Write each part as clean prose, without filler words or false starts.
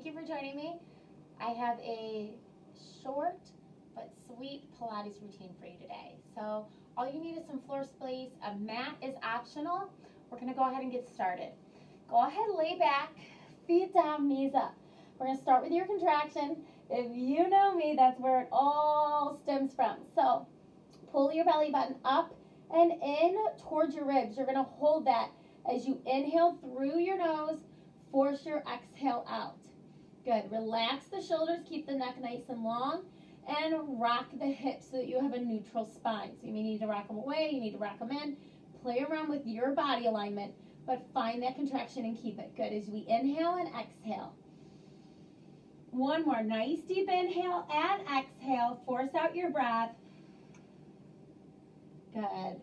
Thank you for joining me. I have a short but sweet Pilates routine for you today. So all you need is some floor space. A mat is optional. We're going to go ahead and get started. Go ahead, lay back, feet down, knees up. We're going to start with your contraction. If you know me, that's where it all stems from. So pull your belly button up and in towards your ribs. You're going to hold that as you inhale through your nose. Force your exhale out. Good. Relax the shoulders. Keep the neck nice and long. And rock the hips so that you have a neutral spine. So you may need to rock them away. You need to rock them in. Play around with your body alignment. But find that contraction and keep it. Good. As we inhale and exhale. One more. Nice deep inhale and exhale. Force out your breath. Good.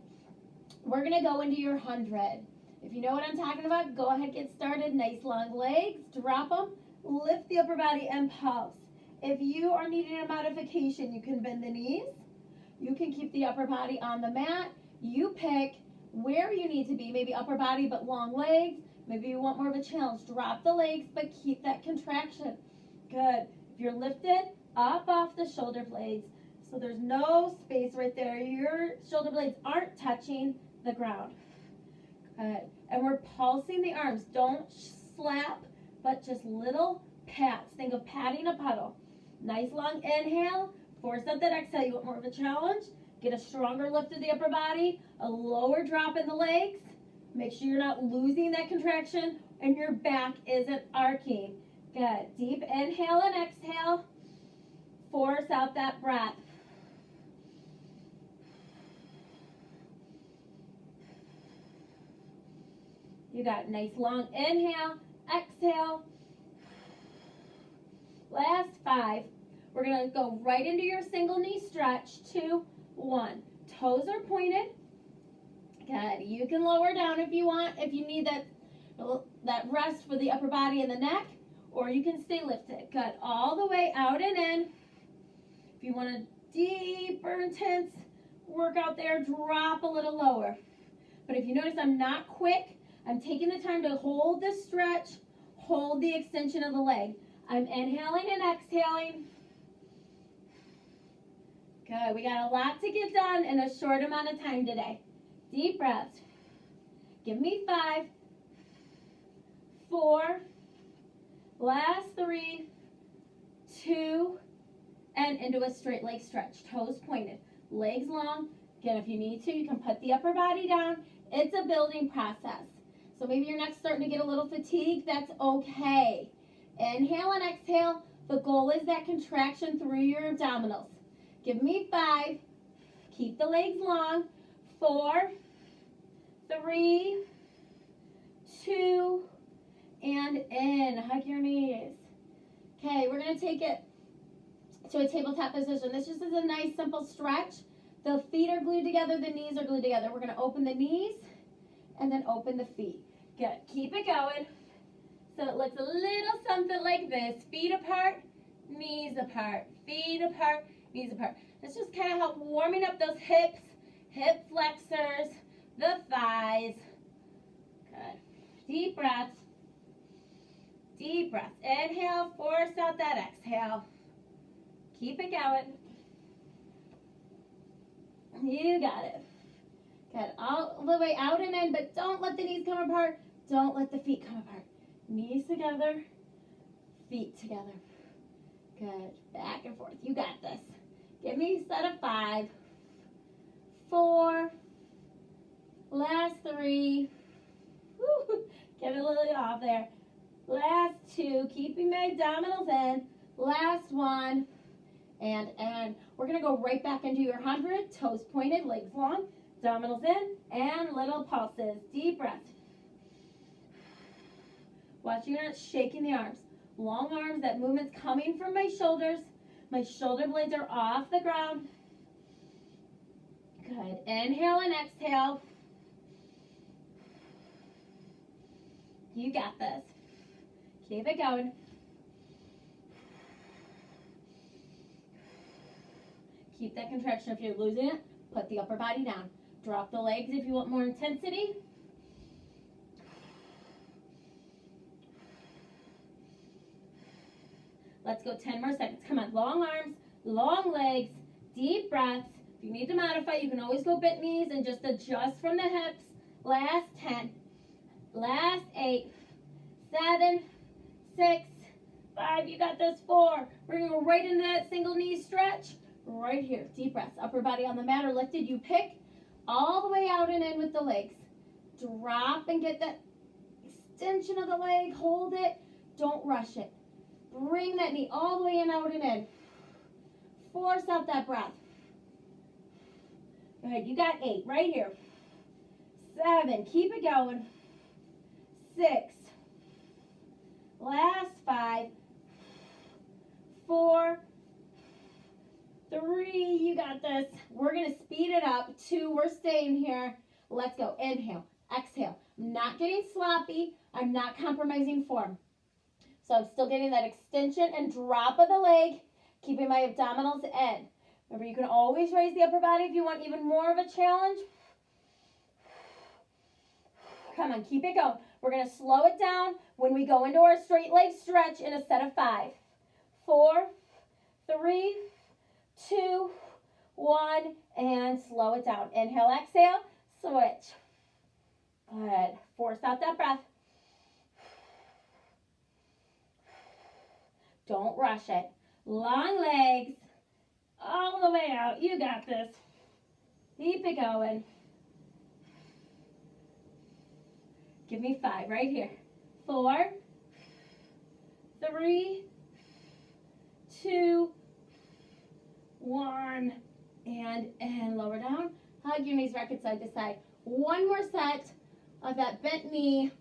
We're going to go into your 100. If you know what I'm talking about, go ahead, get started. Nice long legs, drop them, lift the upper body and pulse. If you are needing a modification, you can bend the knees. You can keep the upper body on the mat. You pick where you need to be, maybe upper body but long legs. Maybe you want more of a challenge. Drop the legs but keep that contraction. Good. If you're lifted, up off the shoulder blades. So there's no space right there. Your shoulder blades aren't touching the ground. Good. And we're pulsing the arms. Don't slap, but just little pats. Think of patting a puddle. Nice long inhale. Force out that exhale. You want more of a challenge? Get a stronger lift of the upper body. A lower drop in the legs. Make sure you're not losing that contraction and your back isn't arcing. Good. Deep inhale and exhale. Force out that breath. You got nice long inhale, exhale. Last 5. We're going to go right into your single knee stretch. 2, 1. Toes are pointed. Good. You can lower down if you want, if you need that rest for the upper body and the neck, or you can stay lifted. Good. All the way out and in. If you want a deeper, intense workout there, drop a little lower. But if you notice I'm not quick, I'm taking the time to hold the stretch, hold the extension of the leg. I'm inhaling and exhaling. Good. We got a lot to get done in a short amount of time today. Deep breaths. Give me 5, 4, last 3, 2, and into a straight leg stretch. Toes pointed, legs long. Again, if you need to, you can put the upper body down. It's a building process. So maybe your neck's starting to get a little fatigued. That's okay. Inhale and exhale. The goal is that contraction through your abdominals. Give me 5. Keep the legs long. 4, 3, 2, and in. Hug your knees. Okay, we're going to take it to a tabletop position. This just is a nice, simple stretch. The feet are glued together. The knees are glued together. We're going to open the knees and then open the feet. Good. Keep it going. So it looks a little something like this. Feet apart, knees apart. Feet apart, knees apart. Let's just kind of help warming up those hips, hip flexors, the thighs. Good. Deep breaths. Deep breaths. Inhale, force out that exhale. Keep it going. You got it. Good. All the way out and in, but don't let the knees come apart. Don't let the feet come apart. Knees together, feet together. Good. Back and forth. You got this. Give me a set of 5, 4, last 3. Woo, get a little off there. Last 2, keeping my abdominals in. Last 1, and we're going to go right back into your 100. Toes pointed, legs long, abdominals in, and little pulses. Deep breath. Watch you're not shaking the arms. Long arms, that movement's coming from my shoulders. My shoulder blades are off the ground. Good. Inhale and exhale. You got this. Keep it going. Keep that contraction. If you're losing it, put the upper body down. Drop the legs if you want more intensity. Let's go 10 more seconds. Come on, long arms, long legs, deep breaths. If you need to modify, you can always go bent knees and just adjust from the hips. Last 10, last 8, 7, 6, 5, you got this, 4. We're gonna go right into that single knee stretch. Right here, deep breaths, upper body on the mat or lifted. You pick all the way out and in with the legs. Drop and get that extension of the leg, hold it, don't rush it. Bring that knee all the way in, out and in. Force out that breath. Go ahead, you got 8 right here. 7, keep it going. 6, last 5, 4, 3, you got this. We're gonna speed it up. 2, we're staying here. Let's go, inhale, exhale. I'm not getting sloppy, I'm not compromising form. So I'm still getting that extension and drop of the leg, keeping my abdominals in. Remember, you can always raise the upper body if you want even more of a challenge. Come on, keep it going. We're going to slow it down when we go into our straight leg stretch in a set of 5. 4, 3, 2, 1, and slow it down. Inhale, exhale, switch. Good. Force out that breath. Don't rush it. Long legs, all the way out. You got this. Keep it going. Give me 5 right here. 4, 3, 2, 1, and lower down. Hug your knees, rock it side to side. One more set of that bent knee,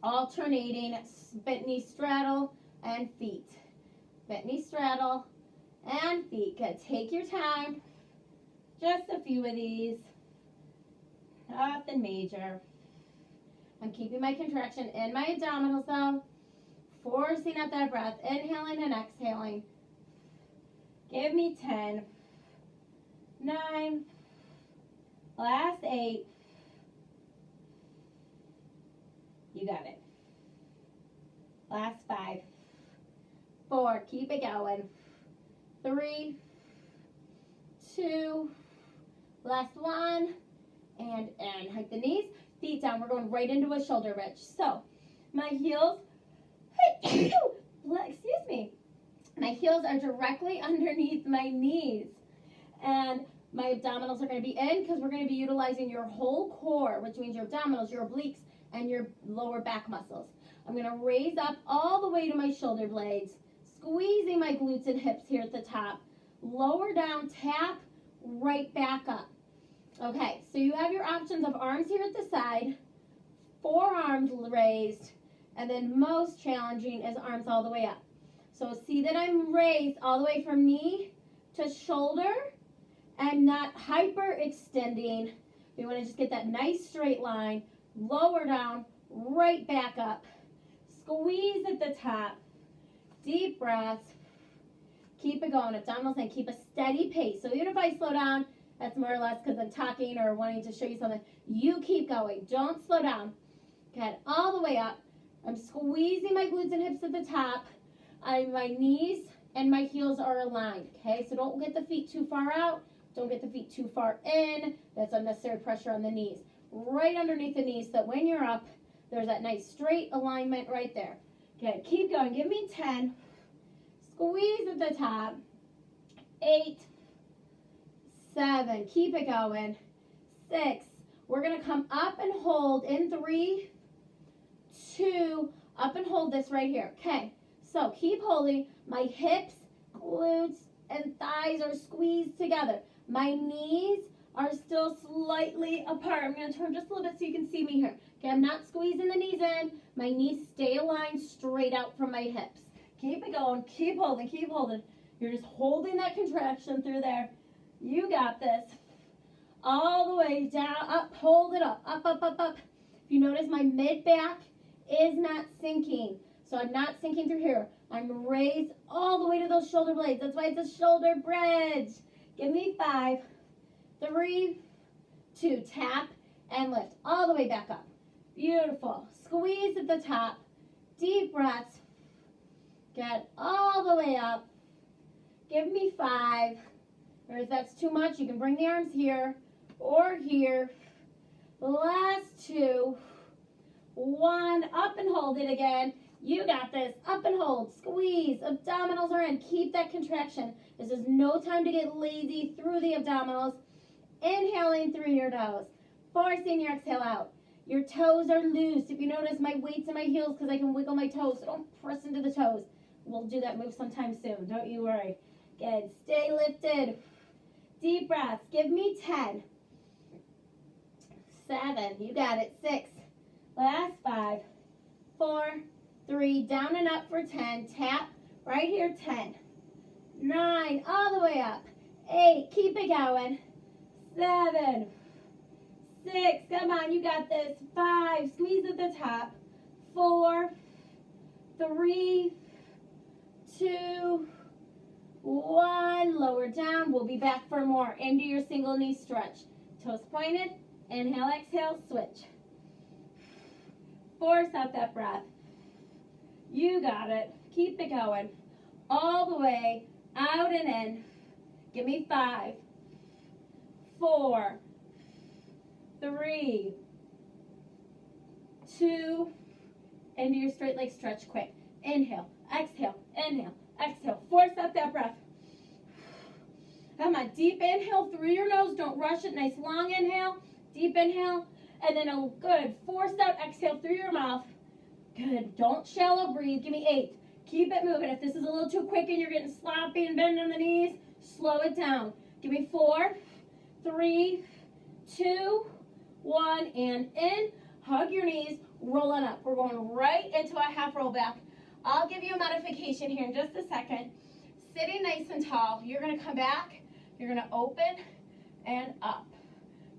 alternating bent knee straddle and feet. Bent knee straddle and feet. Good. Take your time. Just a few of these. Nothing major. I'm keeping my contraction in my abdominals though. Forcing out that breath. Inhaling and exhaling. Give me 10. 9. Last 8. You got it. Last 5. 4. Keep it going. 3. 2. Last 1. And hug the knees. Feet down. We're going right into a shoulder bridge. So my heels, excuse me, my heels are directly underneath my knees. And my abdominals are going to be in because we're going to be utilizing your whole core, which means your abdominals, your obliques, and your lower back muscles. I'm going to raise up all the way to my shoulder blades, squeezing my glutes and hips here at the top. Lower down, tap, right back up. Okay, so you have your options of arms here at the side, forearms raised, and then most challenging is arms all the way up. So see that I'm raised all the way from knee to shoulder and not hyper extending. We want to just get that nice straight line, lower down, right back up. Squeeze at the top, deep breaths. Keep it going, abdominals, and keep a steady pace. So even if I slow down, that's more or less because I'm talking or wanting to show you something. You keep going. Don't slow down. Good. All the way up. I'm squeezing my glutes and hips at the top. My knees and my heels are aligned. Okay, so don't get the feet too far out. Don't get the feet too far in. That's unnecessary pressure on the knees. Right underneath the knees so that when you're up, there's that nice straight alignment right there. Good. Keep going. Give me 10. Squeeze at the top. 8. 7, keep it going. 6, we're going to come up and hold in 3, 2, up and hold this right here. Okay, so keep holding. My hips, glutes, and thighs are squeezed together. My knees are still slightly apart. I'm going to turn just a little bit so you can see me here. Okay, I'm not squeezing the knees in. My knees stay aligned straight out from my hips. Keep it going. Keep holding. Keep holding. You're just holding that contraction through there. You got this. All the way down, up, hold it up, up, up, up, up. If you notice, my mid-back is not sinking. So I'm not sinking through here. I'm raised all the way to those shoulder blades. That's why it's a shoulder bridge. Give me 5, 3, 2. Tap and lift all the way back up. Beautiful. Squeeze at the top. Deep breaths. Get all the way up. Give me 5. Or if that's too much, you can bring the arms here or here. Last 2. 1. Up and hold it again. You got this. Up and hold. Squeeze. Abdominals are in. Keep that contraction. This is no time to get lazy through the abdominals. Inhaling through your nose. Forcing your exhale out. Your toes are loose. If you notice, my weight's in my heels because I can wiggle my toes. So don't press into the toes. We'll do that move sometime soon. Don't you worry. Good. Stay lifted. Deep breaths. Give me 10. 7. You got it. 6. Last 5. 4. 3. Down and up for 10. Tap right here. 10. 9. All the way up. 8. Keep it going. 7. 6. Come on. You got this. 5. Squeeze at the top. 4. 3. 2. 1. Lower down. We'll be back for more. Into your single knee stretch. Toes pointed. Inhale, exhale, switch. Force out that breath. You got it. Keep it going. All the way out and in. Give me 5. 4. 3. 2. Into your straight leg stretch quick. Inhale, exhale, inhale, exhale. Force out that breath. Come on, deep inhale through your nose. Don't rush it. Nice long inhale. Deep inhale. And then a good forced out exhale through your mouth. Good. Don't shallow breathe. Give me 8. Keep it moving. If this is a little too quick and you're getting sloppy and bending the knees, slow it down. Give me 4, 3, 2, 1, and in. Hug your knees. Roll on up. We're going right into a half roll back. I'll give you a modification here in just a second. Sitting nice and tall. You're going to come back. You're going to open and up.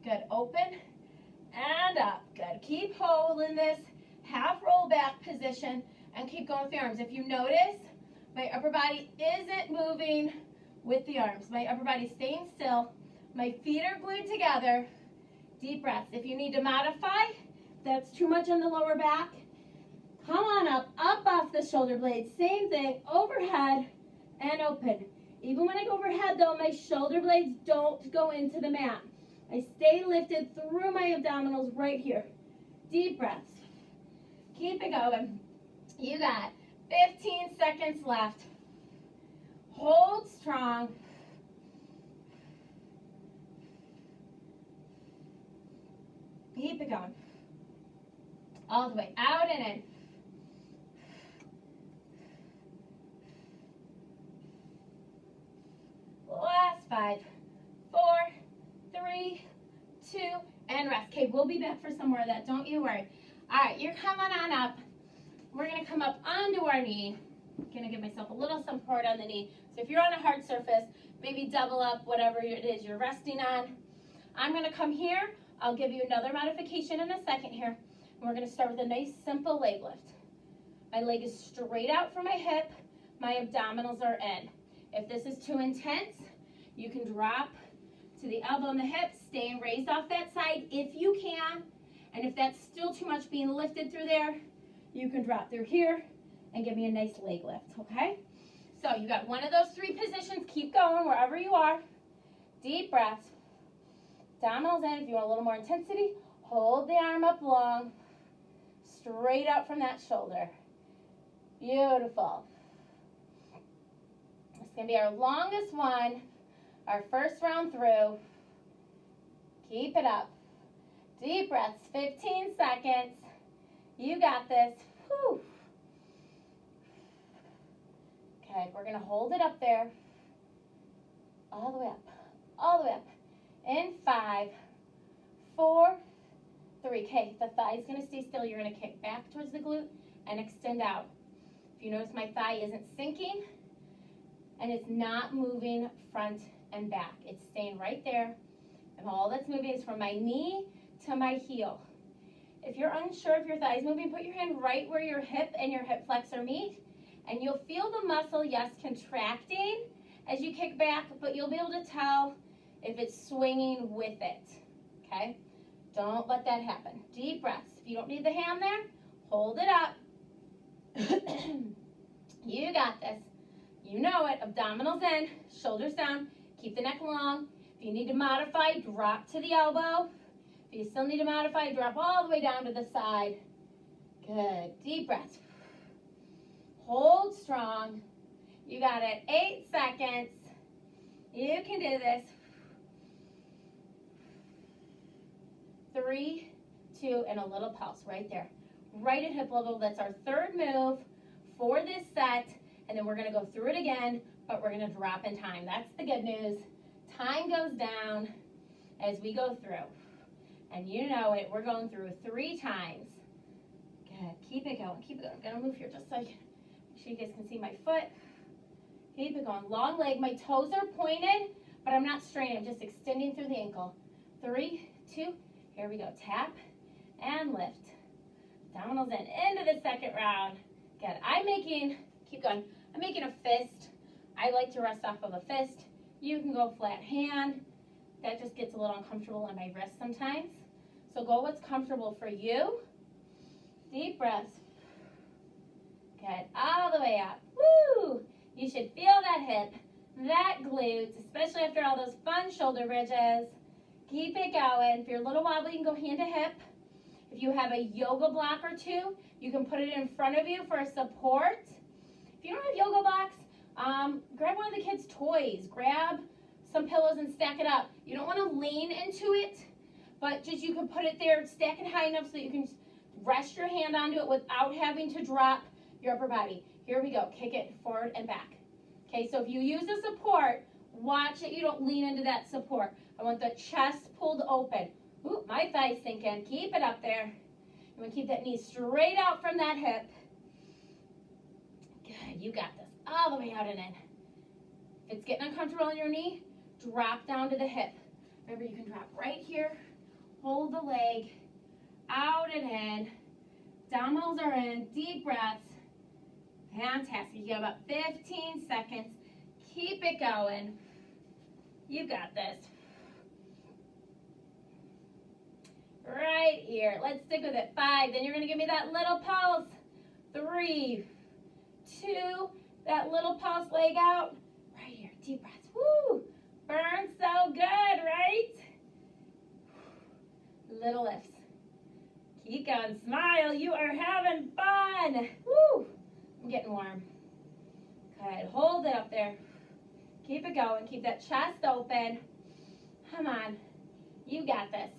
Good. Open and up. Good. Keep holding this half roll back position and keep going with the arms. If you notice, my upper body isn't moving with the arms. My upper body's staying still. My feet are glued together. Deep breaths. If you need to modify, that's too much on the lower back, come on up off the shoulder blades. Same thing, overhead and open. Even when I go overhead though, my shoulder blades don't go into the mat. I stay lifted through my abdominals right here. Deep breaths. Keep it going. You got 15 seconds left. Hold strong. Keep it going. All the way out and in. Last 5, 4, 3, 2, and rest. Okay, we'll be back for some more of that. Don't you worry. All right, you're coming on up. We're going to come up onto our knee. I'm going to give myself a little support on the knee. So if you're on a hard surface, maybe double up whatever it is you're resting on. I'm going to come here. I'll give you another modification in a second here. And we're going to start with a nice simple leg lift. My leg is straight out from my hip. My abdominals are in. If this is too intense, you can drop to the elbow and the hip, staying raised off that side if you can. And if that's still too much being lifted through there, you can drop through here and give me a nice leg lift, okay? So you got one of those 3 positions. Keep going wherever you are. Deep breaths. Abdominals in. If you want a little more intensity, hold the arm up long, straight out from that shoulder. Beautiful. It's going to be our longest one, our first round through. Keep it up. Deep breaths, 15 seconds. You got this. Whew. Okay, we're going to hold it up there. All the way up. All the way up. In 5, 4, 3. Okay, the thigh's going to stay still. You're going to kick back towards the glute and extend out. If you notice, my thigh isn't sinking and it's not moving front and back. It's staying right there. And all that's moving is from my knee to my heel. If you're unsure if your thigh is moving, put your hand right where your hip and your hip flexor meet. And you'll feel the muscle, yes, contracting as you kick back, but you'll be able to tell if it's swinging with it, okay? Don't let that happen. Deep breaths. If you don't need the hand there, hold it up. You got this. You know it. Abdominals in, shoulders down. Keep the neck long. If you need to modify, drop to the elbow. If you still need to modify, drop all the way down to the side. Good. Deep breath. Hold strong. You got it. 8 seconds. You can do this. 3, 2, and a little pulse right there. Right at hip level. That's our third move for this set. And then we're going to go through it again, but we're going to drop in time. That's the good news. Time goes down as we go through. And you know it. We're going through 3 times. Good. Keep it going. Keep it going. I'm going to move here just so make sure you guys can see my foot. Keep it going. Long leg. My toes are pointed, but I'm not straining. I'm just extending through the ankle. 3, 2, here we go. Tap and lift. Abdominals in. Into the second round. Good. Keep going. I'm making a fist. I like to rest off of a fist. You can go flat hand. That just gets a little uncomfortable on my wrist sometimes. So go what's comfortable for you. Deep breaths. Good. All the way up. Woo! You should feel that hip, that glutes, especially after all those fun shoulder bridges. Keep it going. If you're a little wobbly, you can go hand to hip. If you have a yoga block or two, you can put it in front of you for a support. If you don't have yoga blocks, grab one of the kids' toys. Grab some pillows and stack it up. You don't want to lean into it, but just you can put it there, stack it high enough so that you can rest your hand onto it without having to drop your upper body. Here we go. Kick it forward and back. Okay, so if you use the support, watch that you don't lean into that support. I want the chest pulled open. Ooh, my thigh's sinking. Keep it up there. You want to keep that knee straight out from that hip. Good, you got this. All the way out and in. If it's getting uncomfortable on your knee, drop down to the hip. Remember, you can drop right here. Hold the leg. Out and in. Abdominals are in. Deep breaths. Fantastic. You got about 15 seconds. Keep it going. You got this. Right here. Let's stick with it. 5. Then you're going to give me that little pulse. 3, 2. That little pulse, leg out. Right here. Deep breaths. Woo! Burns so good, right? Little lifts. Keep going. Smile. You are having fun. Woo! I'm getting warm. Good. Hold it up there. Keep it going. Keep that chest open. Come on. You got this.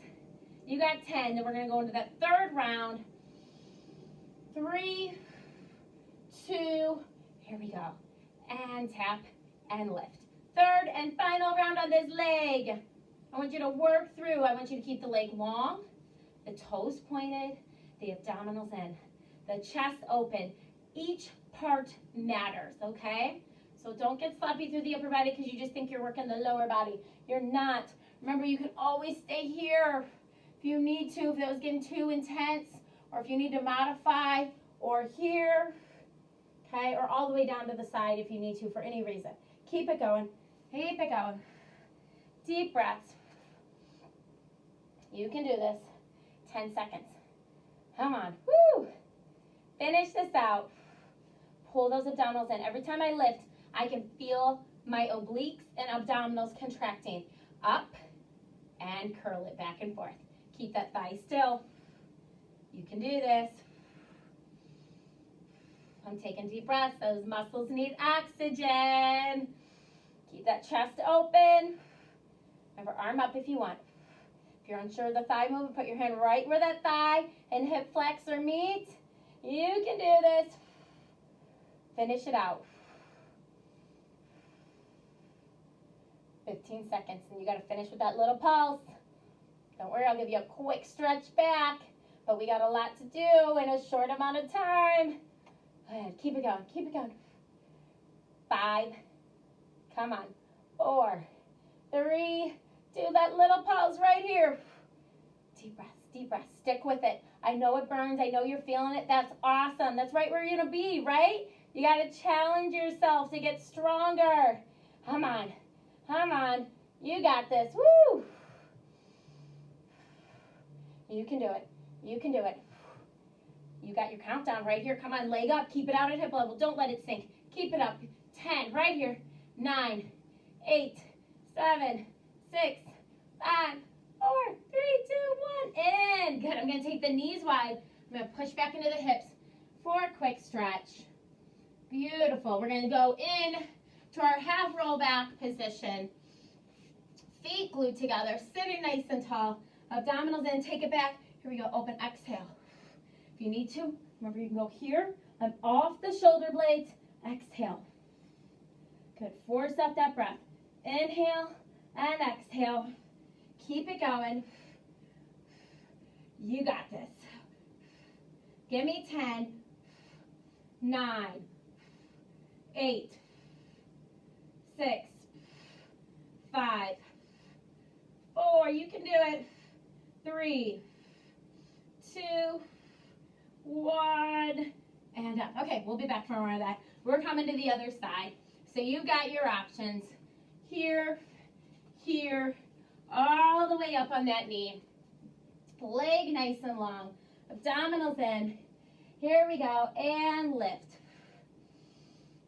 You got 10. Then we're going to go into that third round. 3, 2, here we go. And tap and lift. Third and final round on this leg. I want you to work through. I want you to keep the leg long, the toes pointed, the abdominals in, the chest open. Each part matters, okay? So don't get sloppy through the upper body because you just think you're working the lower body. You're not. Remember, you can always stay here if you need to, if it was getting too intense, or if you need to modify, or here, okay, or all the way down to the side if you need to for any reason. Keep it going. Keep it going. Deep breaths. You can do this. 10 seconds. Come on. Woo! Finish this out. Pull those abdominals in. Every time I lift, I can feel my obliques and abdominals contracting. Up and curl it back and forth. Keep that thigh still. You can do this. I'm taking deep breaths. Those muscles need oxygen. Keep that chest open. Remember, arm up if you want. If you're unsure of the thigh movement, put your hand right where that thigh and hip flexor meet. You can do this. Finish it out. 15 seconds, and you got to finish with that little pulse. Don't worry, I'll give you a quick stretch back, but we got a lot to do in a short amount of time. Good. Keep it going. Keep it going. 5. Come on. 4, 3. Do that little pulse right here. Deep breaths. Deep breaths. Stick with it. I know it burns. I know you're feeling it. That's awesome. That's right where you're going to be, right? You got to challenge yourself to get stronger. Come on. Come on. You got this. Woo! You can do it. You can do it. You got your countdown right here. Come on, leg up. Keep it out at hip level. Don't let it sink. Keep it up. 10, right here. 9, 8, 7, 6, 5, 4, 3, 2, 1. In. Good. I'm going to take the knees wide. I'm going to push back into the hips for a quick stretch. Beautiful. We're going to go in to our half roll back position. Feet glued together, sitting nice and tall. Abdominals in, take it back. Here we go, open, exhale. If you need to, remember you can go here. I'm off the shoulder blades. Exhale. Good, force out that breath. Inhale and exhale. Keep it going. You got this. Give me 10, 9, 8, 6, 5, 4, you can do it. 3, 2, 1, and up. Okay, we'll be back for more of that. We're coming to the other side. So you got your options. Here, here, all the way up on that knee. Leg nice and long. Abdominals in. Here we go, and lift.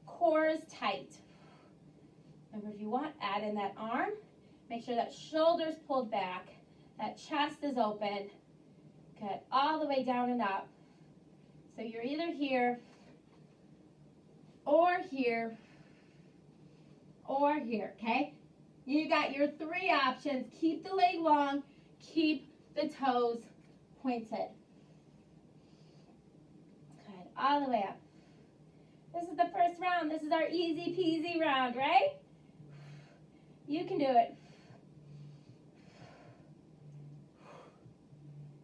Core is tight. Remember, if you want, add in that arm. Make sure that shoulder's pulled back. That chest is open. Good, all the way down and up. So you're either here, or here, or here, okay? You got your 3 options. Keep the leg long, keep the toes pointed. Good, all the way up. This is the first round. This is our easy peasy round, right? You can do it.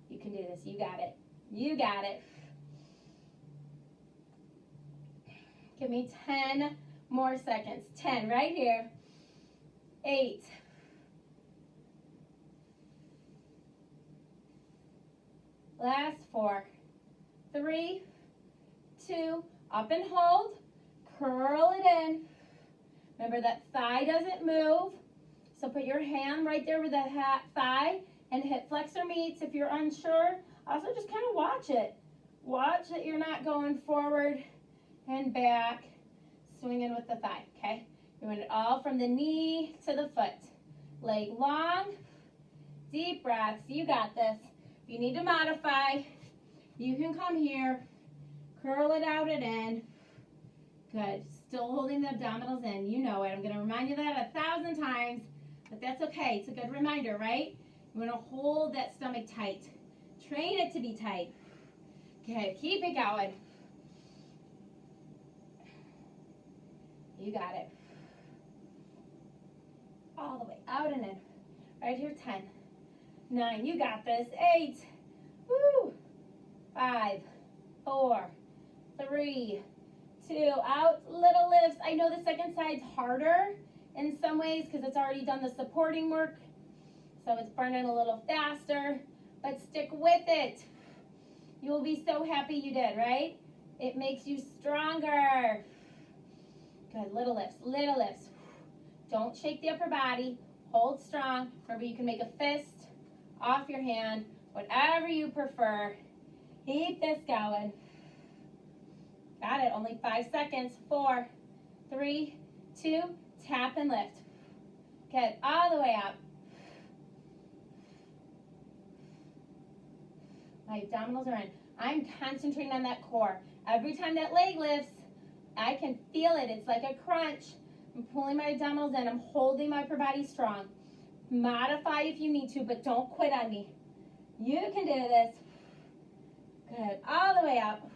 You can do this. You got it. You got it. Give me 10 more seconds. 10 right here. 8. 4. 3, 2, up and hold. Curl it in. Remember that thigh doesn't move. So put your hand right there with the thigh and hip flexor meets if you're unsure. Also just kind of watch it. Watch that you're not going forward and back, swinging with the thigh, okay? You want it all from the knee to the foot. Leg long, deep breaths. You got this. If you need to modify, you can come here, curl it out and in. Good. Still holding the abdominals in. You know it. I'm going to remind you that 1,000 times, but that's okay. It's a good reminder, right? You want to hold that stomach tight. Train it to be tight. Okay, keep it going. You got it. All the way out and in. Right here, 10, 9, you got this. 8, woo, 5, 4, 3, 2, out, little lifts. I know the second side's harder in some ways because it's already done the supporting work, so it's burning a little faster, but stick with it. You will be so happy you did, right? It makes you stronger. Good, little lifts, little lifts. Don't shake the upper body, hold strong. Remember, you can make a fist off your hand, whatever you prefer. Keep this going. Got it, only 5 seconds. 4, 3, 2, tap and lift. Good, all the way up. My abdominals are in. I'm concentrating on that core. Every time that leg lifts, I can feel it. It's like a crunch. I'm pulling my abdominals in. I'm holding my upper body strong. Modify if you need to, but don't quit on me. You can do this. Good, all the way up.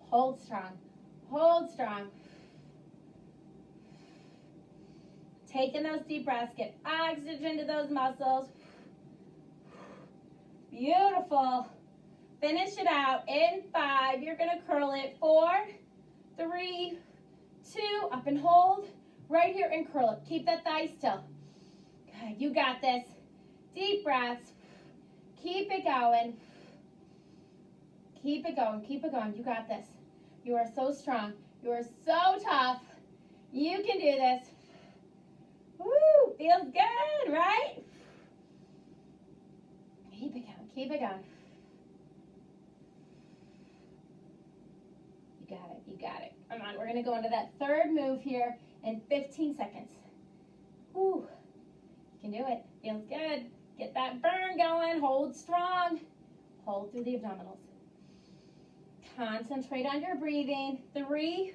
Hold strong, hold strong. Taking those deep breaths, get oxygen to those muscles. Beautiful. Finish it out in 5. You're gonna curl it. 4, 3, 2, up and hold. Right here and curl it. Keep that thigh still. Good, you got this. Deep breaths. Keep it going. Keep it going, keep it going. You got this. You are so strong. You are so tough. You can do this. Woo, feels good, right? Keep it going, keep it going. got it, you got it. Come on, we're gonna go into that third move here in 15 seconds. Whew, you can do it, feels good. Get that burn going, hold strong. Hold through the abdominals. Concentrate on your breathing. 3,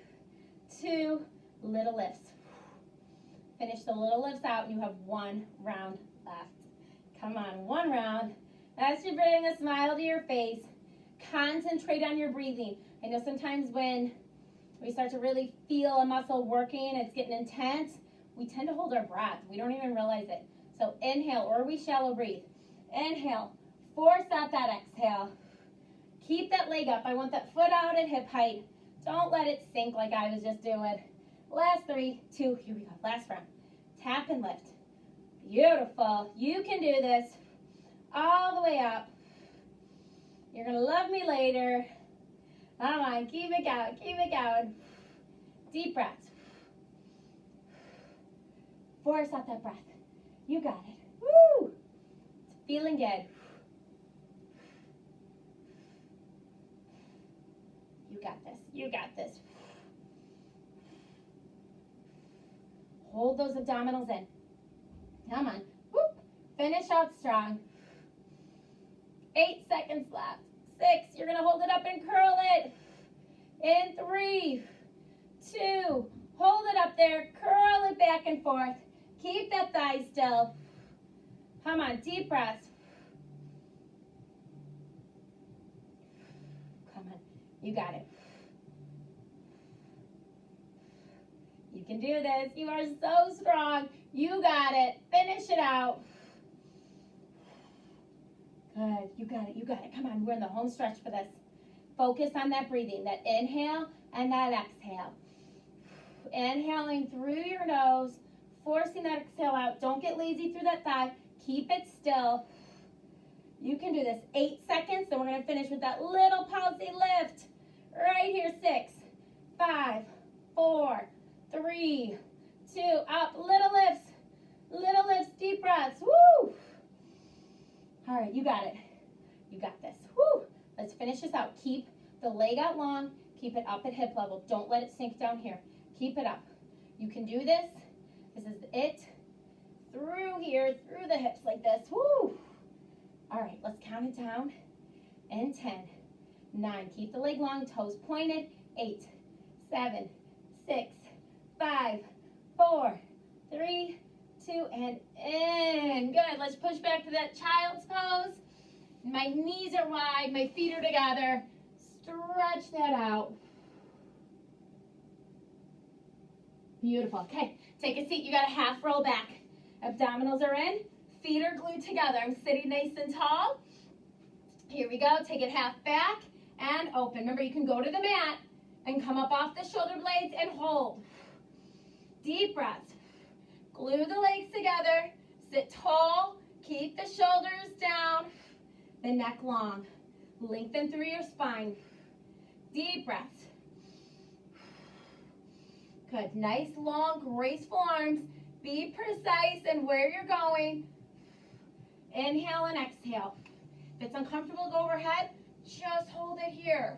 2, little lifts. Finish the little lifts out and you have 1 round left. Come on, 1 round. As you bring a smile to your face, concentrate on your breathing. I know sometimes when we start to really feel a muscle working, it's getting intense, we tend to hold our breath. We don't even realize it. So inhale, or we shallow breathe. Inhale, force out that exhale. Keep that leg up. I want that foot out at hip height. Don't let it sink like I was just doing. Last 3, 2, here we go. Last round. Tap and lift. Beautiful. You can do this all the way up. You're going to love me later. Come on, keep it going, keep it going. Deep breaths. Force out that breath. You got it. Woo! It's feeling good. You got this. You got this. Hold those abdominals in. Come on. Whoop. Finish out strong. 8 seconds left. 6. You're going to hold it up and curl it. In 3, 2. Hold it up there. Curl it back and forth. Keep that thigh still. Come on. Deep breaths. Come on. You got it. You can do this. You are so strong. You got it. Finish it out. Good. You got it. You got it. Come on. We're in the home stretch for this. Focus on that breathing, that inhale and that exhale. Inhaling through your nose, forcing that exhale out. Don't get lazy through that thigh. Keep it still. You can do this. 8 seconds, then we're going to finish with that little palsy lift. Right here. 6, 5, 4, 3, 2, up. Little lifts, deep breaths. Woo! All right, you got it. You got this. Woo! Let's finish this out. Keep the leg out long. Keep it up at hip level. Don't let it sink down here. Keep it up. You can do this. This is it. Through here, through the hips like this. Woo! All right, let's count it down. And 10, 9. Keep the leg long, toes pointed. 8, 7, 6, 5, 4, 3, 2, and in. Good. Let's push back to that child's pose. My knees are wide. My feet are together. Stretch that out. Beautiful. Okay, take a seat. You got a half roll back. Abdominals are in. Feet are glued together. I'm sitting nice and tall. Here we go. Take it half back and open. Remember, you can go to the mat and come up off the shoulder blades and hold. Deep breaths. Glue the legs together. Sit tall. Keep the shoulders down. The neck long. Lengthen through your spine. Deep breaths. Good. Nice, long, graceful arms. Be precise in where you're going. Inhale and exhale. If it's uncomfortable, go overhead. Just hold it here.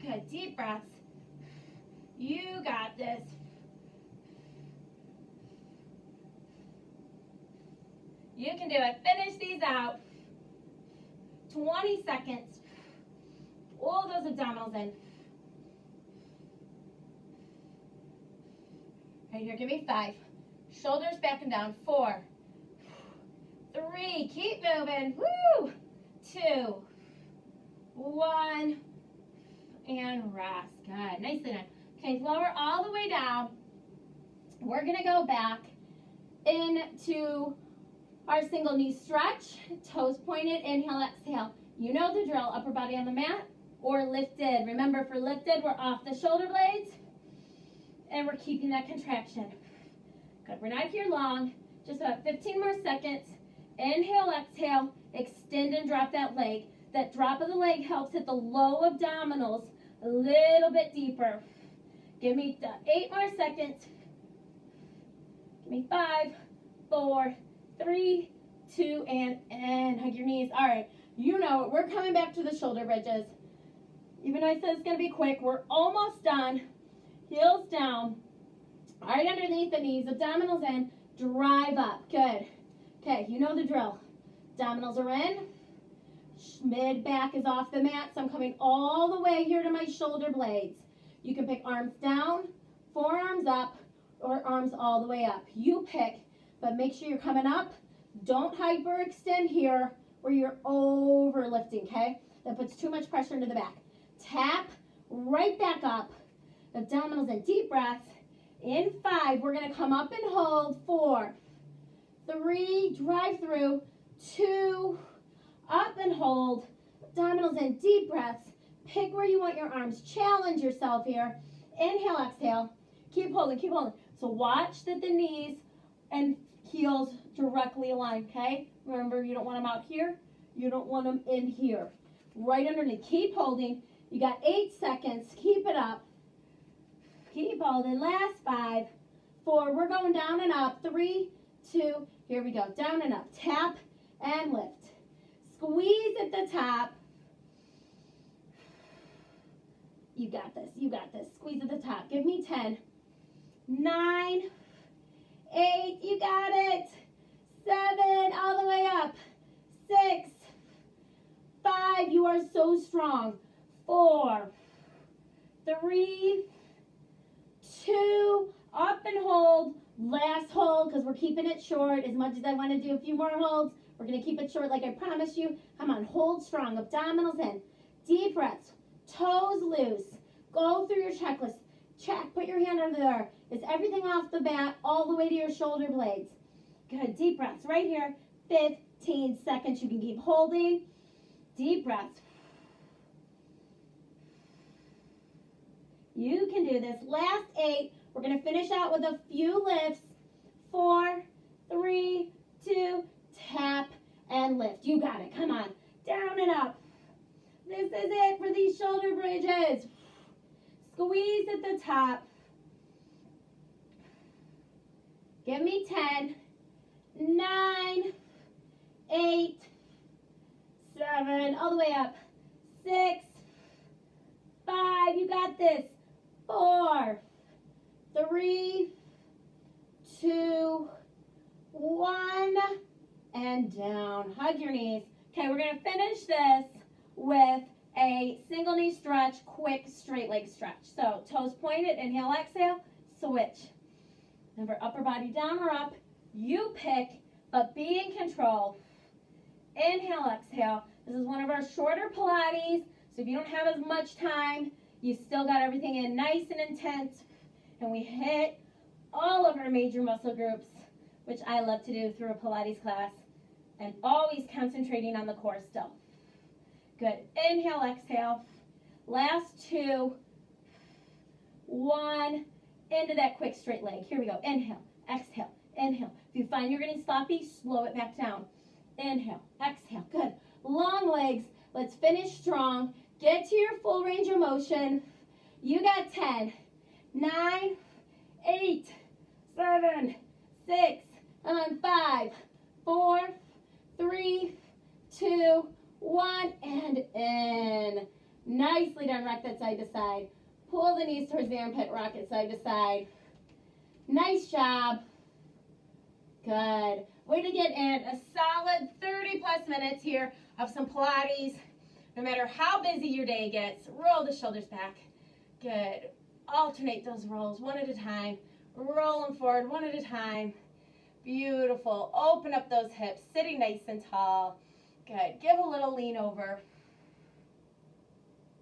Good. Deep breaths. You got this. You can do it. Finish these out. 20 seconds. All those abdominals in. Right here, give me 5. Shoulders back and down. 4, 3, keep moving. Woo! 2, 1, and rest. Good. Nicely done. Okay, lower all the way down. We're going to go back into our single knee stretch. Toes pointed. Inhale, exhale. You know the drill. Upper body on the mat or lifted. Remember, for lifted, we're off the shoulder blades. And we're keeping that contraction. Good. We're not here long. Just about 15 more seconds. Inhale, exhale. Extend and drop that leg. That drop of the leg helps hit the low abdominals a little bit deeper. Give me 8 more seconds. Give me 5, 4, 3, 2, and hug your knees. All right. You know it. We're coming back to the shoulder bridges. Even though I said it's going to be quick, we're almost done. Heels down, right underneath the knees, abdominals in, drive up. Good. Okay, you know the drill. Abdominals are in, mid back is off the mat, so I'm coming all the way here to my shoulder blades. You can pick arms down, forearms up, or arms all the way up. You pick, but make sure you're coming up. Don't hyperextend here where you're overlifting, okay? That puts too much pressure into the back. Tap right back up. Abdominals in, deep breaths. In 5, we're going to come up and hold. 4, 3, drive through. 2, up and hold. Abdominals in, deep breaths. Pick where you want your arms. Challenge yourself here. Inhale, exhale. Keep holding, keep holding. So watch that the knees and heels directly align, okay? Remember, you don't want them out here. You don't want them in here. Right underneath. Keep holding. You got 8 seconds. Keep it up. Keep holding. Last 5, 4. We're going down and up. 3, 2. Here we go. Down and up. Tap and lift. Squeeze at the top. You got this. You got this. Squeeze at the top. Give me 10. 9, 8. You got it. 7. All the way up. 6, 5. You are so strong. 4, 3, 2. Up and hold. Last hold, because we're keeping it short. As much as I want to do a few more holds, we're going to keep it short like I promised you. Come on, hold strong. Abdominals in. Deep breaths. Toes loose. Go through your checklist. Check. Put your hand under there. Is everything off the mat all the way to your shoulder blades? Good. Deep breaths right here. 15 seconds. You can keep holding. Deep breaths. You can do this. Last 8. We're going to finish out with a few lifts. 4, 3, 2. Tap and lift. You got it. Come on. Down and up. This is it for these shoulder bridges. Squeeze at the top. Give me 10, 9, 8, 7, all the way up. 6, 5, you got this. 4, 3, 2, 1, and down. Hug your knees. Okay, we're going to finish this with a single knee stretch, quick straight leg stretch. So toes pointed, inhale, exhale, switch. Remember, upper body down or up. You pick, but be in control. Inhale, exhale. This is one of our shorter Pilates, so if you don't have as much time, you still got everything in nice and intense. And we hit all of our major muscle groups, which I love to do through a Pilates class, and always concentrating on the core still. Good. Inhale, exhale. Last 2, 1. Into that quick straight leg. Here we go. Inhale, exhale, inhale. If you find you're getting sloppy, slow it back down. Inhale, exhale. Good. Long legs. Let's finish strong. Get to your full range of motion. You got 10, 9, 8, 7, 6, and 5, 4, 3, 2, 1, and in. Nicely done. Rock that side to side. Pull the knees towards the armpit. Rock it side to side. Nice job. Good. Way to get in a solid 30 plus minutes here of some Pilates. No matter how busy your day gets, roll the shoulders back. Good. Alternate those rolls one at a time. Roll them forward one at a time. Beautiful. Open up those hips, sitting nice and tall. Good. Give a little lean over.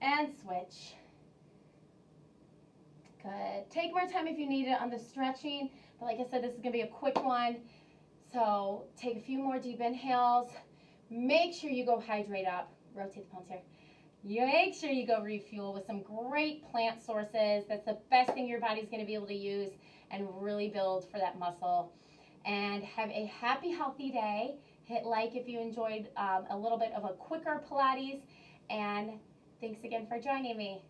And switch. Good. Take more time if you need it on the stretching. But like I said, this is going to be a quick one. So take a few more deep inhales. Make sure you go hydrate up. Rotate the palms here. You make sure you go refuel with some great plant sources. That's the best thing your body's going to be able to use and really build for that muscle. And have a happy, healthy day. Hit like if you enjoyed a little bit of a quicker Pilates. And thanks again for joining me.